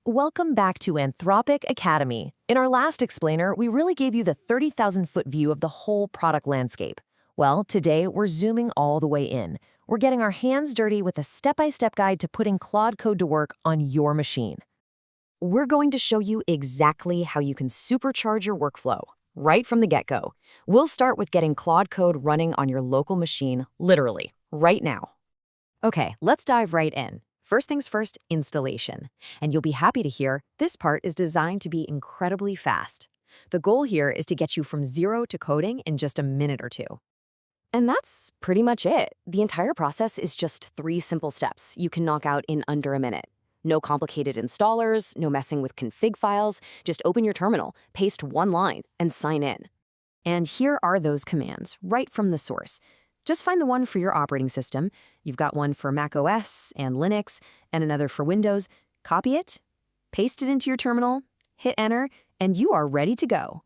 Welcome back to Anthropic Academy. In our last explainer, we really gave you the 30,000-foot view of the whole product landscape. Well, today we're zooming all the way in. We're getting our hands dirty with a step-by-step guide to putting Claude Code to work on your machine. We're going to show you exactly how you can supercharge your workflow right from the get-go. We'll start with getting Claude Code running on your local machine, literally, right now. Okay, let's dive right in. First things first, installation. And you'll be happy to hear this part is designed to be incredibly fast. The goal here is to get you from zero to coding in just a minute or two. And that's pretty much it. The entire process is just 3 simple steps you can knock out in under a minute. No complicated installers, no messing with config files. Just open your terminal, paste one line, and sign in. And here are those commands, right from the source. Just find the one for your operating system. You've got one for Mac OS and Linux, and another for Windows. Copy it, paste it into your terminal, hit enter, and you are ready to go.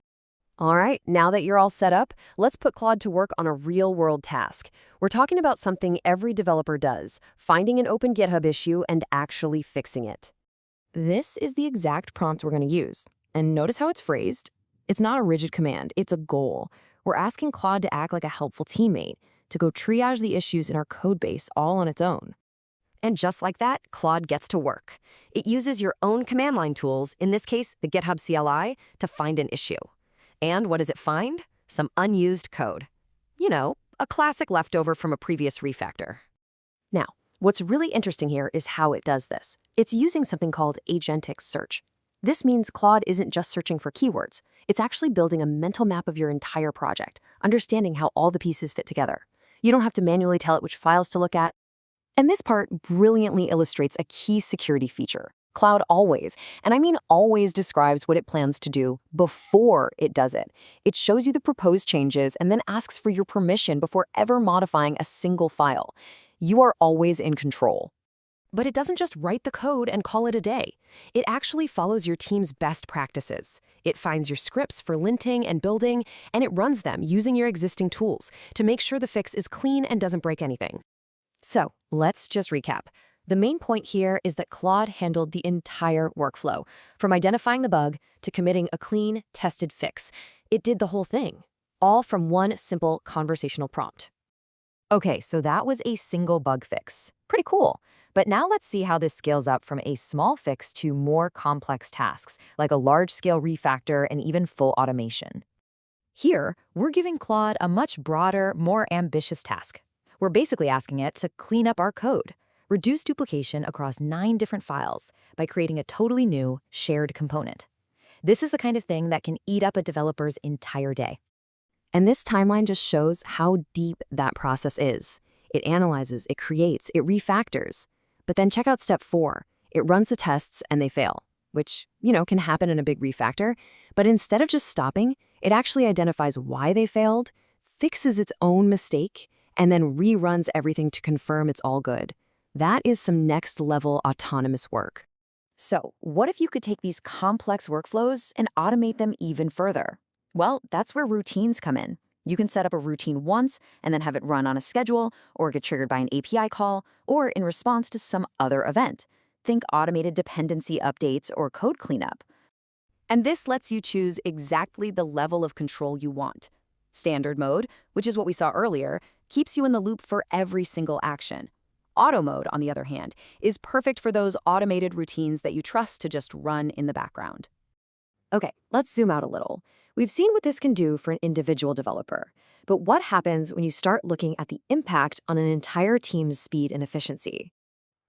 All right, now that you're all set up, let's put Claude to work on a real-world task. We're talking about something every developer does, finding an open GitHub issue and actually fixing it. This is the exact prompt we're going to use. And notice how it's phrased. It's not a rigid command, it's a goal. We're asking Claude to act like a helpful teammate, to go triage the issues in our code base all on its own. And just like that, Claude gets to work. It uses your own command line tools, in this case, the GitHub CLI, to find an issue. And what does it find? Some unused code. You know, a classic leftover from a previous refactor. Now, what's really interesting here is how it does this. It's using something called agentic search. This means Claude isn't just searching for keywords. It's actually building a mental map of your entire project, understanding how all the pieces fit together. You don't have to manually tell it which files to look at. And this part brilliantly illustrates a key security feature. Claude always, and I mean always, describes what it plans to do before it does it. It shows you the proposed changes and then asks for your permission before ever modifying a single file. You are always in control. But it doesn't just write the code and call it a day. It actually follows your team's best practices. It finds your scripts for linting and building, and it runs them using your existing tools to make sure the fix is clean and doesn't break anything. So let's just recap. The main point here is that Claude handled the entire workflow, from identifying the bug to committing a clean, tested fix. It did the whole thing, all from one simple conversational prompt. Okay, so that was a single bug fix. Pretty cool. But now let's see how this scales up from a small fix to more complex tasks, like a large-scale refactor and even full automation. Here, we're giving Claude a much broader, more ambitious task. We're basically asking it to clean up our code, reduce duplication across 9 different files by creating a totally new, shared component. This is the kind of thing that can eat up a developer's entire day. And this timeline just shows how deep that process is. It analyzes, it creates, it refactors. But then check out step 4. It runs the tests and they fail, which, can happen in a big refactor. But instead of just stopping, it actually identifies why they failed, fixes its own mistake, and then reruns everything to confirm it's all good. That is some next-level autonomous work. So, what if you could take these complex workflows and automate them even further? Well, that's where routines come in. You can set up a routine once and then have it run on a schedule, or get triggered by an API call, or in response to some other event. Think automated dependency updates or code cleanup. And this lets you choose exactly the level of control you want. Standard mode, which is what we saw earlier, keeps you in the loop for every single action. Auto mode, on the other hand, is perfect for those automated routines that you trust to just run in the background. Okay, let's zoom out a little. We've seen what this can do for an individual developer, but what happens when you start looking at the impact on an entire team's speed and efficiency?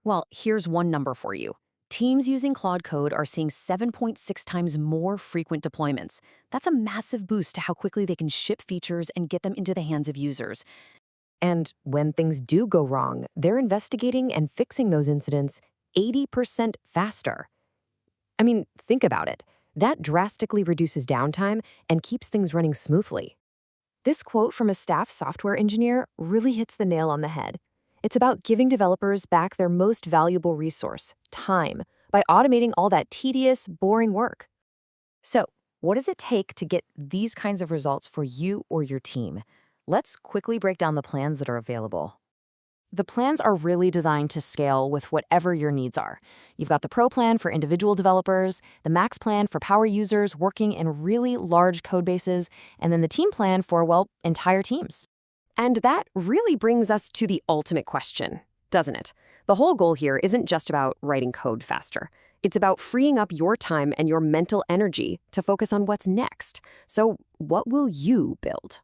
Well, here's one number for you. Teams using Claude Code are seeing 7.6 times more frequent deployments. That's a massive boost to how quickly they can ship features and get them into the hands of users. And when things do go wrong, they're investigating and fixing those incidents 80% faster. I mean, think about it. That drastically reduces downtime and keeps things running smoothly. This quote from a staff software engineer really hits the nail on the head. It's about giving developers back their most valuable resource, time, by automating all that tedious, boring work. So, what does it take to get these kinds of results for you or your team? Let's quickly break down the plans that are available. The plans are really designed to scale with whatever your needs are. You've got the Pro plan for individual developers, the Max plan for power users working in really large code bases, and then the Team plan for, well, entire teams. And that really brings us to the ultimate question, doesn't it? The whole goal here isn't just about writing code faster. It's about freeing up your time and your mental energy to focus on what's next. So, what will you build?